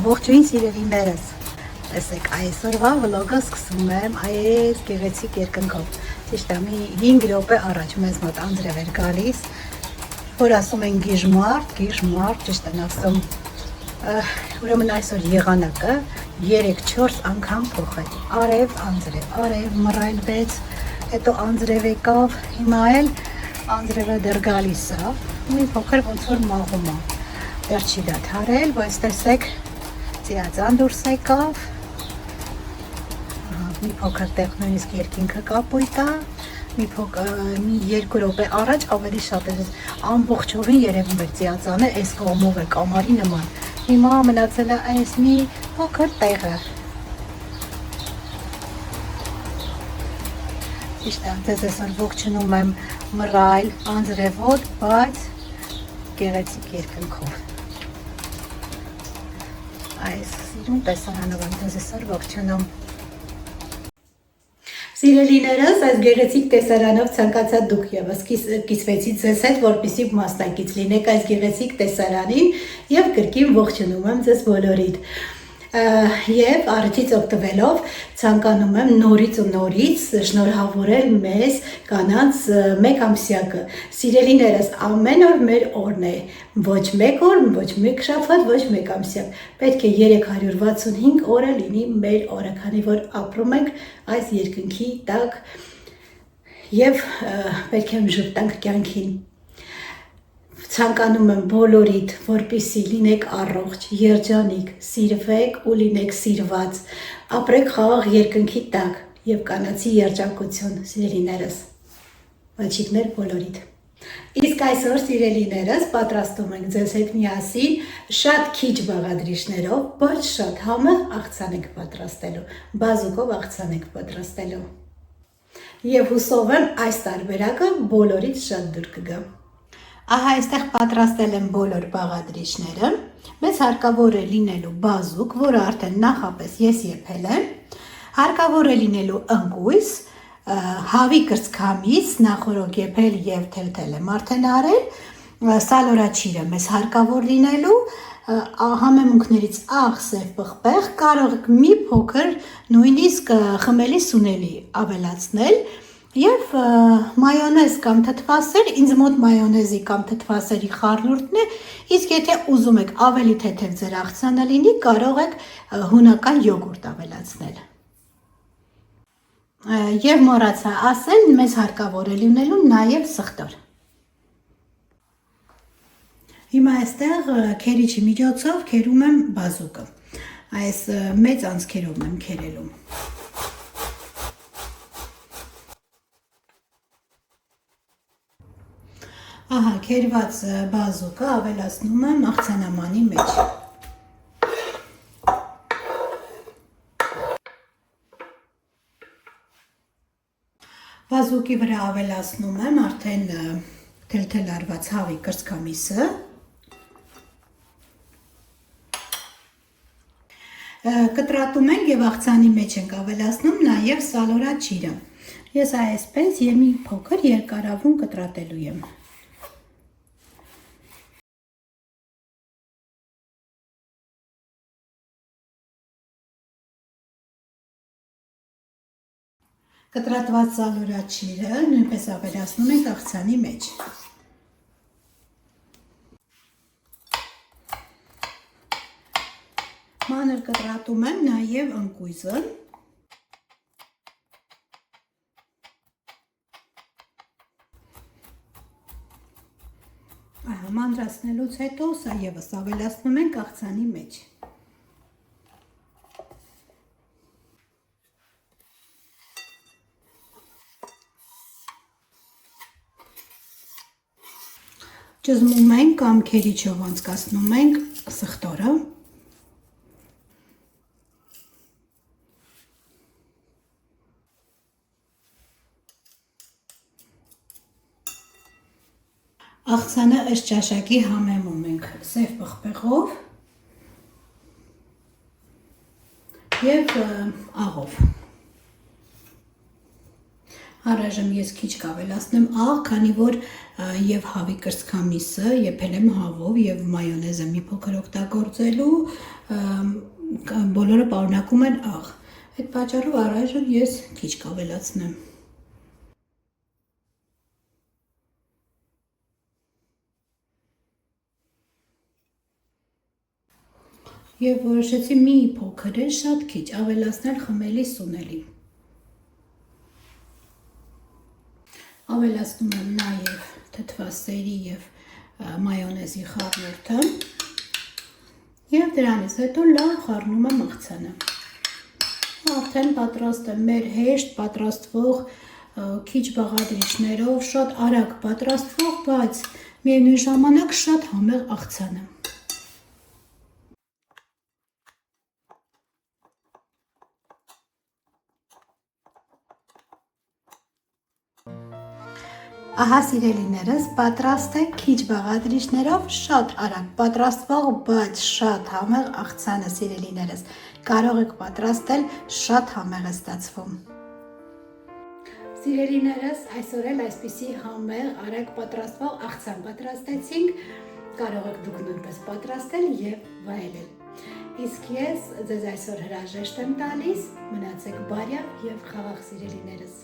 Ողջույն սիրելիներս, տեսեք այսօրվա վլոգը սկսում եմ այս գեղեցիկ երկնքով, ճիշտ է մի 5 րոպե առաջ մեզ մոտ անձրև էր գալիս, որ ասում են գիժմարտ, ճիշտ են ասում, ուրեմն այսօր եղանակը 3-4 անգամ փոխել, արև, մռայլվեց, հետո անձրև եկավ, հիմա էլ անձրևը դեռ գալիս է, մի փոքր ոնց որ մաղում է, դեռ չի դադարել, բայց տեսեք ծիածան դուրս եկավ, մի փոքր տեղ նույնիսկ երկինքը կապույտ է, մի 2 րոպե առաջ ավելի շատ է ամբողջովին երևում էր ծիածանը, այս կողմով է կամարի նման, հիմա մնացել է այս մի փոքր տեղը, ճիշտ է, ձեզ այսօր ողջունում եմ մռայլ, անձրևոտ, բայց գեղեցիկ երկնքով, այս սիրուն տեսարանով եմ ձեզ այսօր ողջունում։ Սիրելիներս, այս գեղեցիկ տեսարանով ցանկացա դուք ևս կիսվեցիք ձեզ հետ, որպեսզի մասնակից լինեք այս գեղեցիկ տեսարանին եւ կրկին ողջունում եմ ձեզ բոլորիդ։ Եվ առաջից օգտվելով ցանկանում եմ նորից ու նորից շնորհավորել մեզ կանանց մեկ ամսյակը։ Սիրելիներս, ամեն օր մեր օրն է, ոչ մեկ օր, ոչ մեկ շաբաթ, ոչ մեկ ամսյակ։ Պետք է 365 օրը լինի մեր օրը, քանի որ ապրում ենք այս երկնքի տակ եւ պետք է ժպտանք կյանքին։ Ցանկանում եմ բոլորիդ, որպեսզի լինեք առողջ, երջանիկ, սիրվեք ու լինեք սիրված, ապրեք խաղաղ երկնքի տակ եւ կանացի երջանկություն, սիրելիներս, բաչիկներ բոլորիդ։ Իսկ այսօր սիրելիներս պատրաստում ենք ձեզ հետ միասին շատ քիչ բաղադրիչներով, բայց շատ համեղ աղցան ենք պատրաստելու, բազուկով աղցան ենք պատրաստելու։ Եվ հուսով եմ այս տարբերակը բոլորից շատ դուր կգա։ Ահա այստեղ պատրաստել եմ բոլոր բաղադրիչները, մեզ հարկավոր է լինելու բազուկ, որը արդեն նախապես ես եփել եմ, հարկավոր է լինելու ընկույզ, հավի կրծքամիս, նախորոք եփել եւ թելթել եմ արդեն արել, սալորաչիրը մեզ հարկավոր լինելու, համեմունքներից սև պղպեղ, կարող եք մի փոքր նույնիսկ խմելի սունելի ավելացնել, եւ մայոնեզ կամ թթվասեր, ինձ մոտ մայոնեզի կամ թթվասերի խառնուրդն է, իսկ եթե ուզում եք ավելի թեթև ձեր աղցանը լինի, կարող եք հունական յոգուրտ ավելացնել։ Եվ մոռացա ասել, մեզ հարկավոր է լինելու նաեւ սխտոր։ Հիմա այստեղ քերիչի միջոցով քերում եմ բազուկը, այս մեծ անցքերով եմ քերելու։ Ահա, քերված բազուկը ավելացնում եմ աղցանամանի մեջ։ Բազուկի վրա ավելացնում եմ արդեն թելթել արված հավի կրծքամիսը։ Կտրատում ենք եւ աղցանի մեջ ենք ավելացնում նաեւ սալորաչիրը։ Ես այսպես եւ մի փոքր երկարավուն կտրատելու եմ։ Կտրատված սալորաչիրը նույնպես ավելացնում ենք աղցանի մեջ։ Մանր կտրատում եմ նաև ընկույզը։ Մանրացնելուց հետո սա ևս ավելացնում ենք աղցանի մեջ։ Ճզմում ենք կամ քերիչով անցկացնում ենք սխտորը։ Աղցանը ըստ ճաշակի համեմում ենք սև պղպեղով եւ աղով։ Առայժմ ես քիչ կավելացնեմ աղ, քանի որ եւ հավի կրծքամիսը եփել եմ հավով եւ մայոնեզը մի փոքր օգտագործելու բոլորը պարունակում են աղ։ Այդ պատճառով առայժմ ես քիչ կավելացնեմ։ Եվ որոշեցի մի փոքր էլ շատ քիչ ավելացնել խմելի սունելի։ Ավելացնում եմ նաև թթվասերի և մայոնեզի խառնուրդը և դրանից հետո լավ խառնում եմ աղցանը։ Արդեն պատրաստ է մեր հեշտ պատրաստվող քիչ բաղադրիչներով, շատ արագ պատրաստվող, բայց միևնույն ժամանակ շատ համեղ աղցանը։ Ահա սիրելիներս, պատրաստ է քիչ բաղադրիչներով շատ արագ պատրաստվող, բայց շատ համեղ աղցանը, սիրելիներս։ Կարող եք պատրաստել, շատ համեղ է ստացվում։ Սիրելիներս, այսօր էլ այսպիսի համեղ, արագ պատրաստվող աղցան պատրաստեցինք, կարող եք դուք նույնպես պատրաստել և վայելել։ Իսկ ես ձեզ այսօր հրաժեշտ եմ տալիս, մնացեք բարյավ և խաղաղ, սիրելիներս։